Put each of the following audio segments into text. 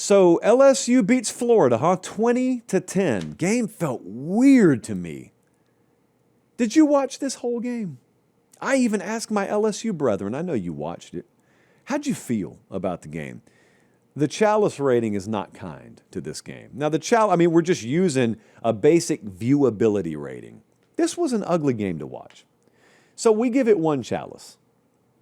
So LSU beats Florida, huh? 20-10. Game felt weird to me. Did you watch this whole game? I even asked my LSU brethren. I know you watched it. How'd you feel about the game? The Chalice rating is not kind to this game. Now, we're just using a basic viewability rating. This was an ugly game to watch. So we give it 1 Chalice.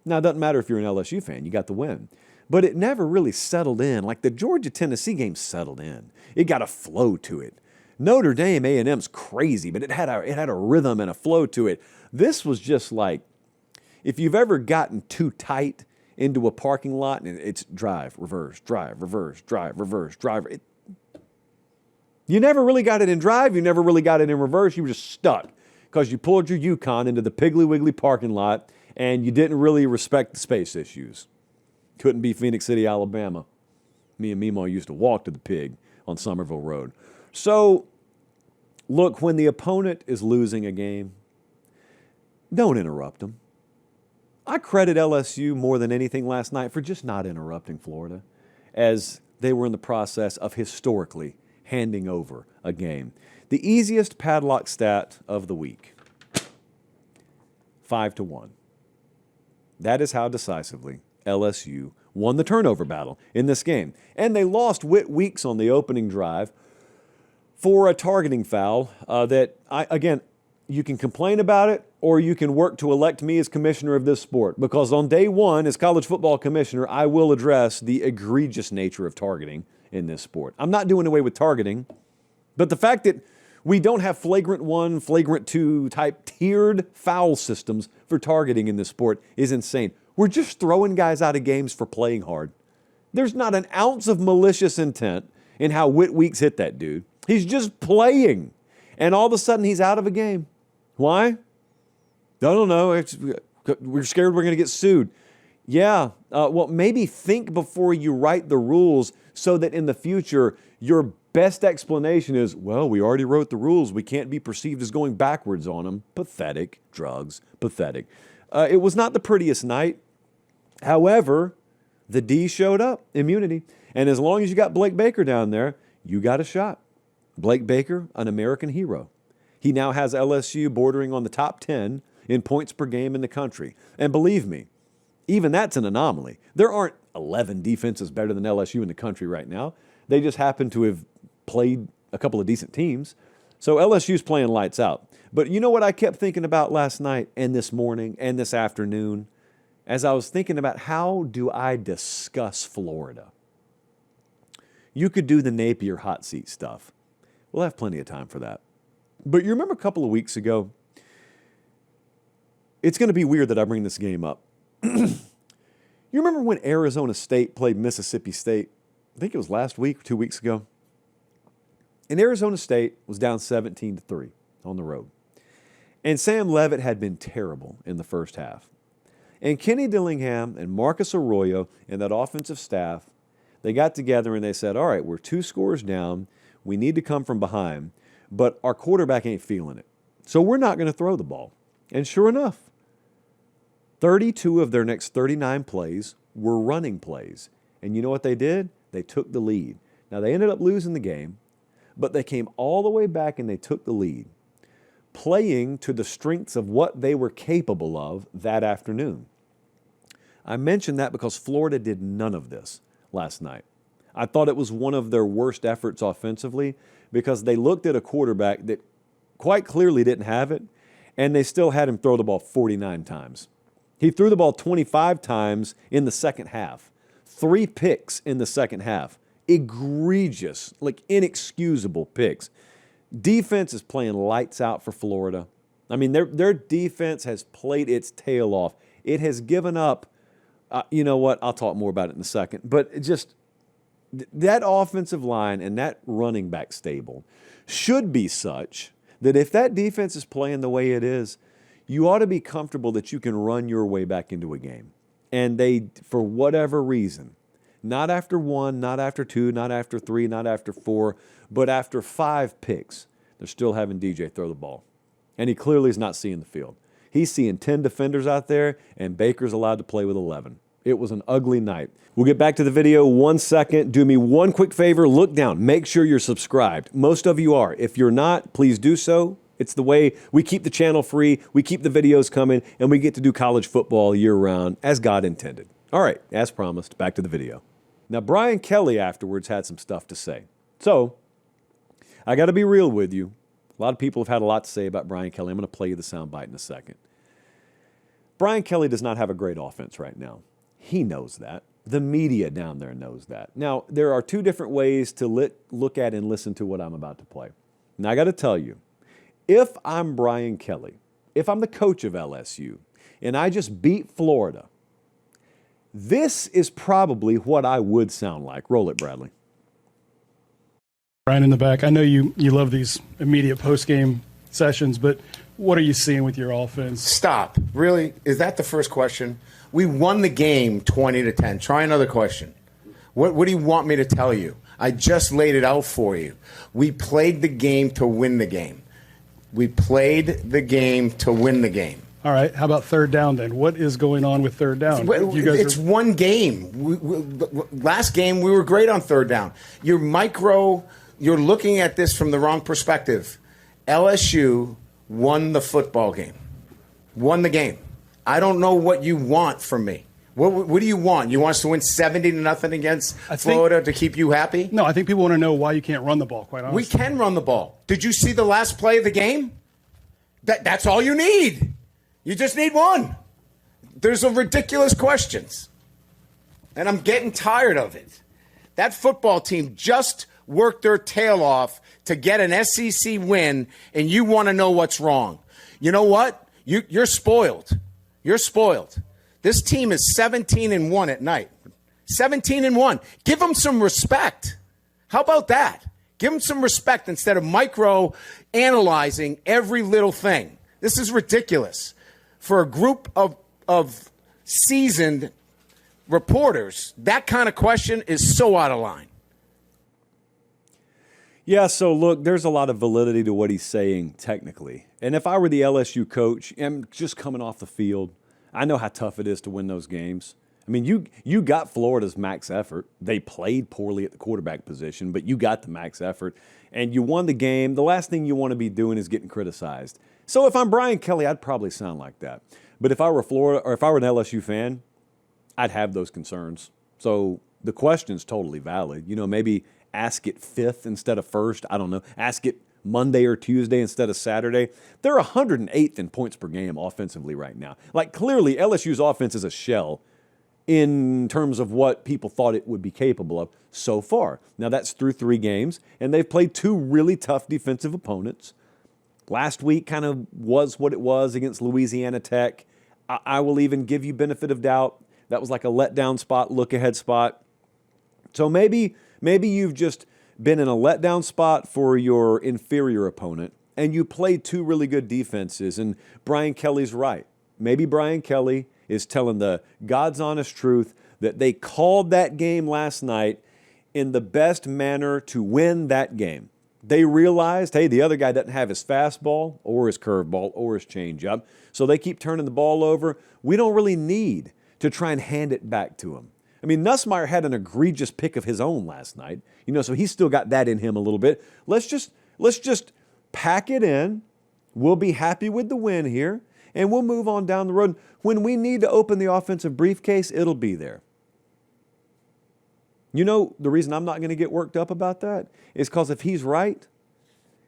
Now, it doesn't matter if you're an LSU fan. You got the win. But it never really settled in. Like the Georgia-Tennessee game settled in. It got a flow to it. Notre Dame A&M's crazy, but it had a rhythm and a flow to it. This was just like, if you've ever gotten too tight into a parking lot and it's drive, reverse, drive, reverse, drive, reverse, drive. You never really got it in drive. You never really got it in reverse. You were just stuck because you pulled your Yukon into the Piggly Wiggly parking lot and you didn't really respect the space issues. Couldn't be Phoenix City, Alabama. Me and Meemaw used to walk to the pig on Somerville Road. So, look, when the opponent is losing a game, don't interrupt them. I credit LSU more than anything last night for just not interrupting Florida as they were in the process of historically handing over a game. The easiest padlock stat of the week, 5-1. That is how decisively LSU won the turnover battle in this game. And they lost Whit Weeks on the opening drive for a targeting foul again, you can complain about it or you can work to elect me as commissioner of this sport. Because on day one, as college football commissioner, I will address the egregious nature of targeting in this sport. I'm not doing away with targeting, but the fact that we don't have flagrant 1, flagrant 2 type tiered foul systems for targeting in this sport is insane. We're just throwing guys out of games for playing hard. There's not an ounce of malicious intent in how Whit Weeks hit that dude. He's just playing. And all of a sudden, he's out of a game. Why? I don't know. We're scared we're going to get sued. Yeah. Well, maybe think before you write the rules so that in the future, your best explanation is, well, we already wrote the rules. We can't be perceived as going backwards on them. Pathetic. Drugs. Pathetic. It was not the prettiest night. However, the D showed up. Immunity. And as long as you got Blake Baker down there, you got a shot. Blake Baker, an American hero. He now has LSU bordering on the top 10 in points per game in the country. And believe me, even that's an anomaly. There aren't 11 defenses better than LSU in the country right now. They just happen to have played a couple of decent teams. So LSU's playing lights out. But you know what I kept thinking about last night and this morning and this afternoon? As I was thinking about how do I discuss Florida? You could do the Napier hot seat stuff. We'll have plenty of time for that. But you remember a couple of weeks ago, it's going to be weird that I bring this game up. You remember when Arizona State played Mississippi State? I think it was last week, 2 weeks ago. And Arizona State was down 17-3 on the road. And Sam Leavitt had been terrible in the first half. And Kenny Dillingham and Marcus Arroyo and that offensive staff, they got together and they said, all right, we're 2 scores down. We need to come from behind, but our quarterback ain't feeling it. So we're not going to throw the ball. And sure enough, 32 of their next 39 plays were running plays. And you know what they did? They took the lead. Now, they ended up losing the game, but they came all the way back and they took the lead, playing to the strengths of what they were capable of that afternoon. I mention that because Florida did none of this last night. I thought it was one of their worst efforts offensively because they looked at a quarterback that quite clearly didn't have it, and they still had him throw the ball 49 times. He threw the ball 25 times in the second half. 3 picks in the second half. Egregious, like inexcusable picks. Defense is playing lights out for Florida. I mean, their defense has played its tail off. It has given up, you know what, I'll talk more about it in a second, but just that offensive line and that running back stable should be such that if that defense is playing the way it is, you ought to be comfortable that you can run your way back into a game. And they, for whatever reason, not after 1, not after 2, not after 3, not after 4, but after 5 picks, they're still having DJ throw the ball. And he clearly is not seeing the field. He's seeing 10 defenders out there, and Baker's allowed to play with 11. It was an ugly night. We'll get back to the video 1 second. Do me one quick favor. Look down. Make sure you're subscribed. Most of you are. If you're not, please do so. It's the way we keep the channel free, we keep the videos coming, and we get to do college football year-round as God intended. All right, as promised, back to the video. Now, Brian Kelly afterwards had some stuff to say. So, I got to be real with you. A lot of people have had a lot to say about Brian Kelly. I'm going to play you the soundbite in a second. Brian Kelly does not have a great offense right now. He knows that. The media down there knows that. Now, there are two different ways to look at and listen to what I'm about to play. Now, I got to tell you, if I'm Brian Kelly, if I'm the coach of LSU, and I just beat Florida, this is probably what I would sound like. Roll it, Bradley. Brian in the back, I know you love these immediate post-game sessions, but what are you seeing with your offense? Stop. Really? Is that the first question? We won the game 20-10. Try another question. What do you want me to tell you? I just laid it out for you. We played the game to win the game. We played the game to win the game. All right. How about third down then? What is going on with third down? It's one game. Last game, we were great on third down. You're looking at this from the wrong perspective. LSU won the football game. Won the game. I don't know what you want from me. What do you want? You want us to win 70-0 against Florida to keep you happy? No, I think people want to know why you can't run the ball, quite honestly. We can run the ball. Did you see the last play of the game? That's all you need. You just need one. There's ridiculous questions. And I'm getting tired of it. That football team just worked their tail off to get an SEC win, and you want to know what's wrong. You know what? You're spoiled. You're spoiled. This team is 17-1 at night. 17-1. Give them some respect. How about that? Give them some respect instead of micro-analyzing every little thing. This is ridiculous. For a group of seasoned reporters, that kind of question is so out of line. Yeah, so look, there's a lot of validity to what he's saying technically. And if I were the LSU coach, I'm just coming off the field, I know how tough it is to win those games. I mean, you got Florida's max effort. They played poorly at the quarterback position, but you got the max effort, and you won the game. The last thing you want to be doing is getting criticized. So if I'm Brian Kelly, I'd probably sound like that. But if I were Florida, or if I were an LSU fan, I'd have those concerns. So the question's totally valid. You know, maybe ask it fifth instead of first. I don't know. Ask it Monday or Tuesday instead of Saturday. They're 108th in points per game offensively right now. Like, clearly, LSU's offense is a shell in terms of what people thought it would be capable of so far. Now, that's through 3 games, and they've played 2 really tough defensive opponents. Last week kind of was what it was against Louisiana Tech. I will even give you benefit of doubt. That was like a letdown spot, look-ahead spot. So maybe you've just been in a letdown spot for your inferior opponent, and you played 2 really good defenses, and Brian Kelly's right. Maybe Brian Kelly is telling the God's honest truth that they called that game last night in the best manner to win that game. They realized, hey, the other guy doesn't have his fastball or his curveball or his changeup, so they keep turning the ball over. We don't really need to try and hand it back to him. I mean, Nussmeier had an egregious pick of his own last night, so he's still got that in him a little bit. Let's just pack it in. We'll be happy with the win here, and we'll move on down the road. When we need to open the offensive briefcase, it'll be there. You know, the reason I'm not going to get worked up about that is because if he's right,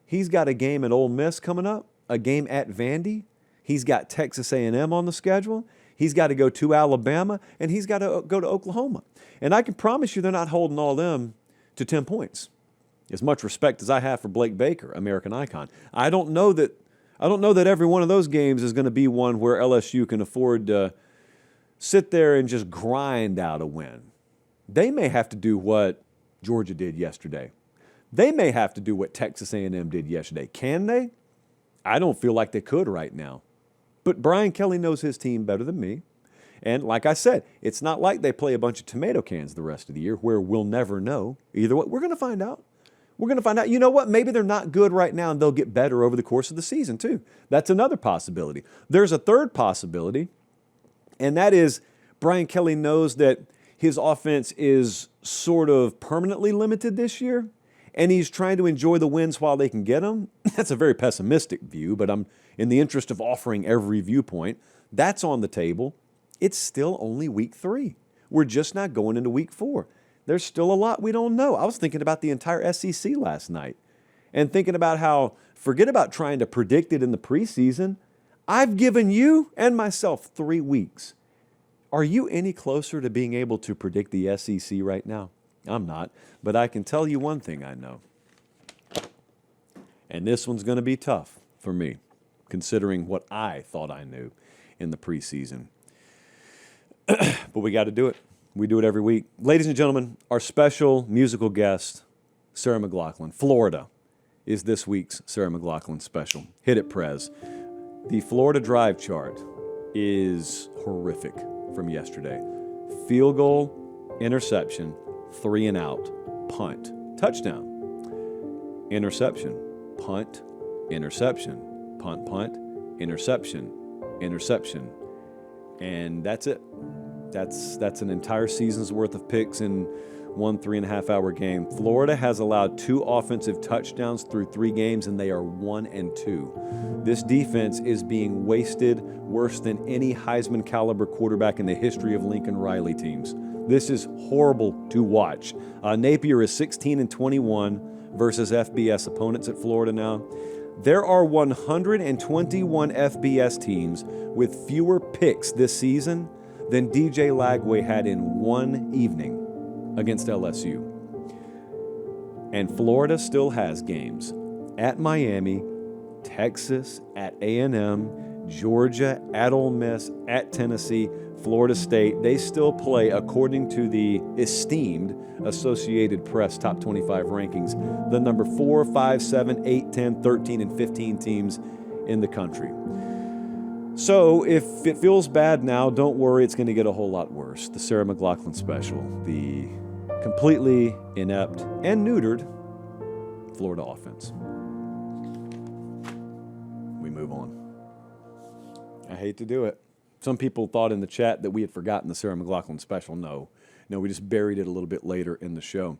he's got a game at Ole Miss coming up, a game at Vandy. He's got Texas A&M on the schedule. He's got to go to Alabama, and he's got to go to Oklahoma. And I can promise you they're not holding all them to 10 points. As much respect as I have for Blake Baker, American icon. I don't know that every one of those games is going to be one where LSU can afford to sit there and just grind out a win. They may have to do what Georgia did yesterday. They may have to do what Texas A&M did yesterday. Can they? I don't feel like they could right now. But Brian Kelly knows his team better than me. And like I said, it's not like they play a bunch of tomato cans the rest of the year where we'll never know. Either way, we're going to find out. We're going to find out. You know what? Maybe they're not good right now and they'll get better over the course of the season, too. That's another possibility. There's a third possibility, and that is Brian Kelly knows that his offense is sort of permanently limited this year, and he's trying to enjoy the wins while they can get them. That's a very pessimistic view, but I'm in the interest of offering every viewpoint. That's on the table. It's still only week 3. We're just not going into week 4. There's still a lot we don't know. I was thinking about the entire SEC last night and thinking about how, forget about trying to predict it in the preseason. I've given you and myself 3 weeks. Are you any closer to being able to predict the SEC right now? I'm not, but I can tell you one thing I know. And this one's going to be tough for me, considering what I thought I knew in the preseason. But we got to do it. We do it every week. Ladies and gentlemen, our special musical guest, Sarah McLachlan. Florida is this week's Sarah McLachlan special. Hit it, Prez. The Florida drive chart is horrific from yesterday. Field goal, interception, 3 and out, punt, touchdown, interception, punt, interception, punt, interception, interception. And that's it. That's an entire season's worth of picks in one 3.5-hour game. Florida has allowed 2 offensive touchdowns through 3 games, and they are 1-2. This defense is being wasted worse than any Heisman caliber quarterback in the history of Lincoln Riley teams. This is horrible to watch. Napier is 16-21 versus FBS opponents at Florida now. There are 121 FBS teams with fewer picks this season than DJ Lagway had in one evening against LSU. And Florida still has games at Miami, Texas, at A&M, Georgia, at Ole Miss, at Tennessee, Florida State. They still play, according to the esteemed Associated Press Top 25 rankings, the number 4, 5, 7, 8, 10, 13, and 15 teams in the country. So if it feels bad now, don't worry, it's going to get a whole lot worse. The Sarah McLachlan special, the completely inept and neutered Florida offense. We move on. I hate to do it. Some people thought in the chat that we had forgotten the Sarah McLachlan special. No, we just buried it a little bit later in the show.